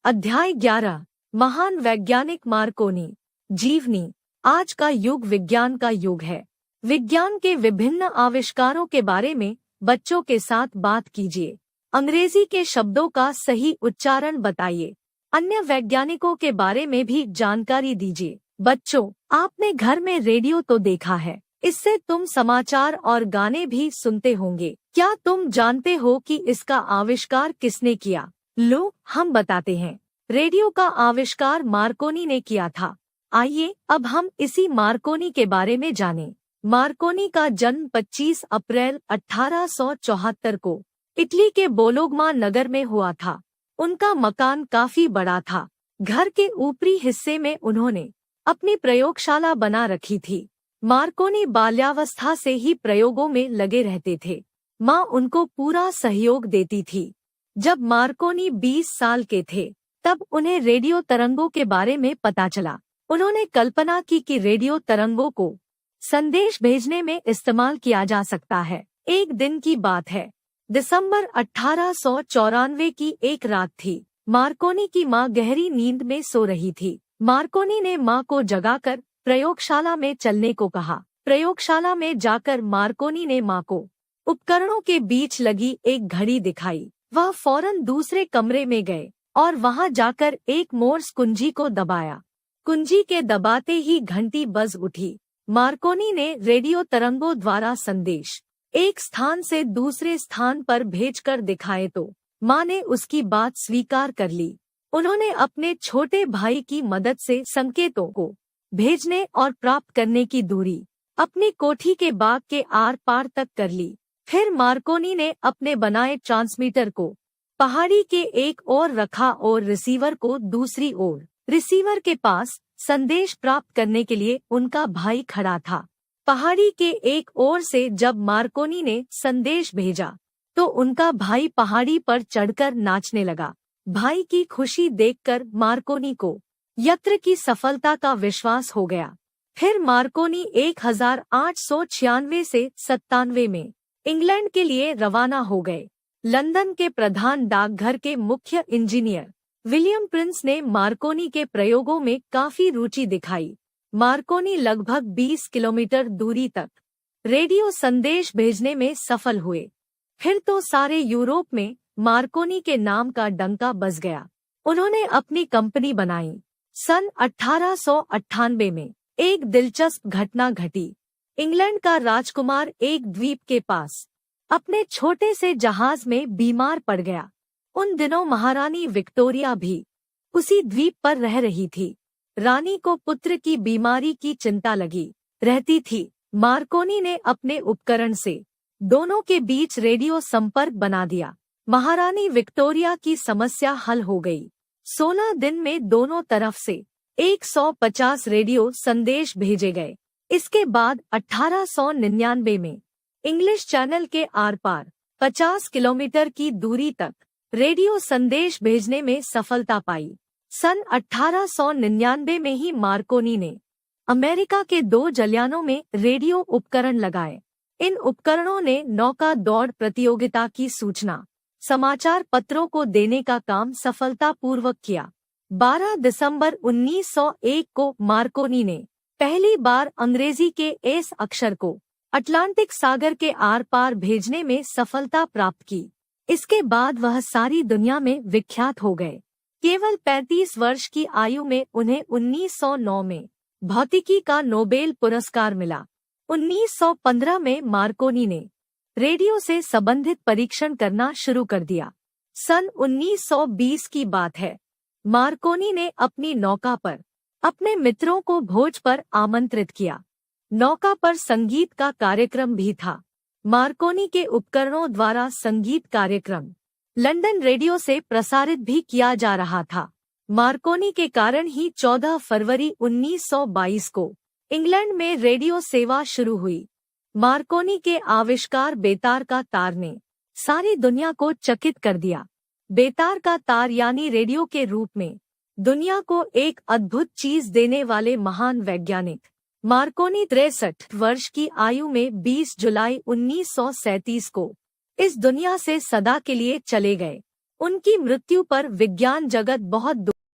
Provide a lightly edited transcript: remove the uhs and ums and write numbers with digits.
अध्याय 11। महान वैज्ञानिक मार्कोनी। जीवनी। आज का युग विज्ञान का युग है। विज्ञान के विभिन्न आविष्कारों के बारे में बच्चों के साथ बात कीजिए। अंग्रेजी के शब्दों का सही उच्चारण बताइए। अन्य वैज्ञानिकों के बारे में भी जानकारी दीजिए। बच्चों, आपने घर में रेडियो तो देखा है, इससे तुम समाचार और गाने भी सुनते होंगे। क्या तुम जानते हो कि इसका आविष्कार किसने किया? लो, हम बताते हैं। रेडियो का आविष्कार मार्कोनी ने किया था। आइए अब हम इसी मार्कोनी के बारे में जानें। मार्कोनी का जन्म 25 अप्रैल 1874 को इटली के बोलोग्ना नगर में हुआ था। उनका मकान काफी बड़ा था। घर के ऊपरी हिस्से में उन्होंने अपनी प्रयोगशाला बना रखी थी। मार्कोनी बाल्यावस्था से ही प्रयोगों में लगे रहते थे। माँ उनको पूरा सहयोग देती थी। जब मार्कोनी 20 साल के थे, तब उन्हें रेडियो तरंगों के बारे में पता चला। उन्होंने कल्पना की कि रेडियो तरंगों को संदेश भेजने में इस्तेमाल किया जा सकता है। एक दिन की बात है, दिसंबर 1894 की एक रात थी। मार्कोनी की माँ गहरी नींद में सो रही थी। मार्कोनी ने माँ को जगाकर प्रयोगशाला में चलने को कहा। प्रयोगशाला में जाकर मार्कोनी ने माँ को उपकरणों के बीच लगी एक घड़ी दिखाई। वह फौरन दूसरे कमरे में गए और वहां जाकर एक मोर्स कुंजी को दबाया। कुंजी के दबाते ही घंटी बज उठी। मार्कोनी ने रेडियो तरंगों द्वारा संदेश एक स्थान से दूसरे स्थान पर भेजकर दिखाए तो माँ ने उसकी बात स्वीकार कर ली। उन्होंने अपने छोटे भाई की मदद से संकेतों को भेजने और प्राप्त करने की दूरी अपनी कोठी के बाग के आर पार तक कर ली। फिर मार्कोनी ने अपने बनाए ट्रांसमीटर को पहाड़ी के एक ओर रखा और रिसीवर को दूसरी ओर। रिसीवर के पास संदेश प्राप्त करने के लिए उनका भाई खड़ा था। पहाड़ी के एक ओर से जब मार्कोनी ने संदेश भेजा तो उनका भाई पहाड़ी पर चढ़कर नाचने लगा। भाई की खुशी देखकर मार्कोनी को यंत्र की सफलता का विश्वास हो गया। फिर मार्कोनी 1896 से 97 में इंग्लैंड के लिए रवाना हो गए। लंदन के प्रधान डाकघर के मुख्य इंजीनियर विलियम प्रिंस ने मार्कोनी के प्रयोगों में काफी रुचि दिखाई। मार्कोनी लगभग 20 किलोमीटर दूरी तक रेडियो संदेश भेजने में सफल हुए। फिर तो सारे यूरोप में मार्कोनी के नाम का डंका बज गया। उन्होंने अपनी कंपनी बनाई। सन 1898 में एक दिलचस्प घटना घटी। इंग्लैंड का राजकुमार एक द्वीप के पास अपने छोटे से जहाज में बीमार पड़ गया। उन दिनों महारानी विक्टोरिया भी उसी द्वीप पर रह रही थी। रानी को पुत्र की बीमारी की चिंता लगी रहती थी। मार्कोनी ने अपने उपकरण से दोनों के बीच रेडियो संपर्क बना दिया। महारानी विक्टोरिया की समस्या हल हो गई। 16 दिन में दोनों तरफ से 150 रेडियो संदेश भेजे गए। इसके बाद 1899 में इंग्लिश चैनल के आर पार 50 किलोमीटर की दूरी तक रेडियो संदेश भेजने में सफलता पाई। सन 1899 में ही मार्कोनी ने अमेरिका के 2 जलयानों में रेडियो उपकरण लगाए। इन उपकरणों ने नौका दौड़ प्रतियोगिता की सूचना समाचार पत्रों को देने का काम सफलतापूर्वक किया। 12 दिसंबर 1901 को मार्कोनी ने पहली बार अंग्रेजी के एस अक्षर को अटलांटिक सागर के आर पार भेजने में सफलता प्राप्त की। इसके बाद वह सारी दुनिया में विख्यात हो गए। केवल 35 वर्ष की आयु में उन्हें 1909 में भौतिकी का नोबेल पुरस्कार मिला। 1915 में मार्कोनी ने रेडियो से संबंधित परीक्षण करना शुरू कर दिया। सन 1920 की बात है। मार्कोनी ने अपनी नौका पर अपने मित्रों को भोज पर आमंत्रित किया। नौका पर संगीत का कार्यक्रम भी था। मार्कोनी के उपकरणों द्वारा संगीत कार्यक्रम लंदन रेडियो से प्रसारित भी किया जा रहा था। मार्कोनी के कारण ही 14 फरवरी 1922 को इंग्लैंड में रेडियो सेवा शुरू हुई। मार्कोनी के आविष्कार बेतार का तार ने सारी दुनिया को चकित कर दिया। बेतार का तार यानी रेडियो के रूप में दुनिया को एक अद्भुत चीज देने वाले महान वैज्ञानिक मार्कोनी 63 वर्ष की आयु में 20 जुलाई 1937 को इस दुनिया से सदा के लिए चले गए। उनकी मृत्यु पर विज्ञान जगत बहुत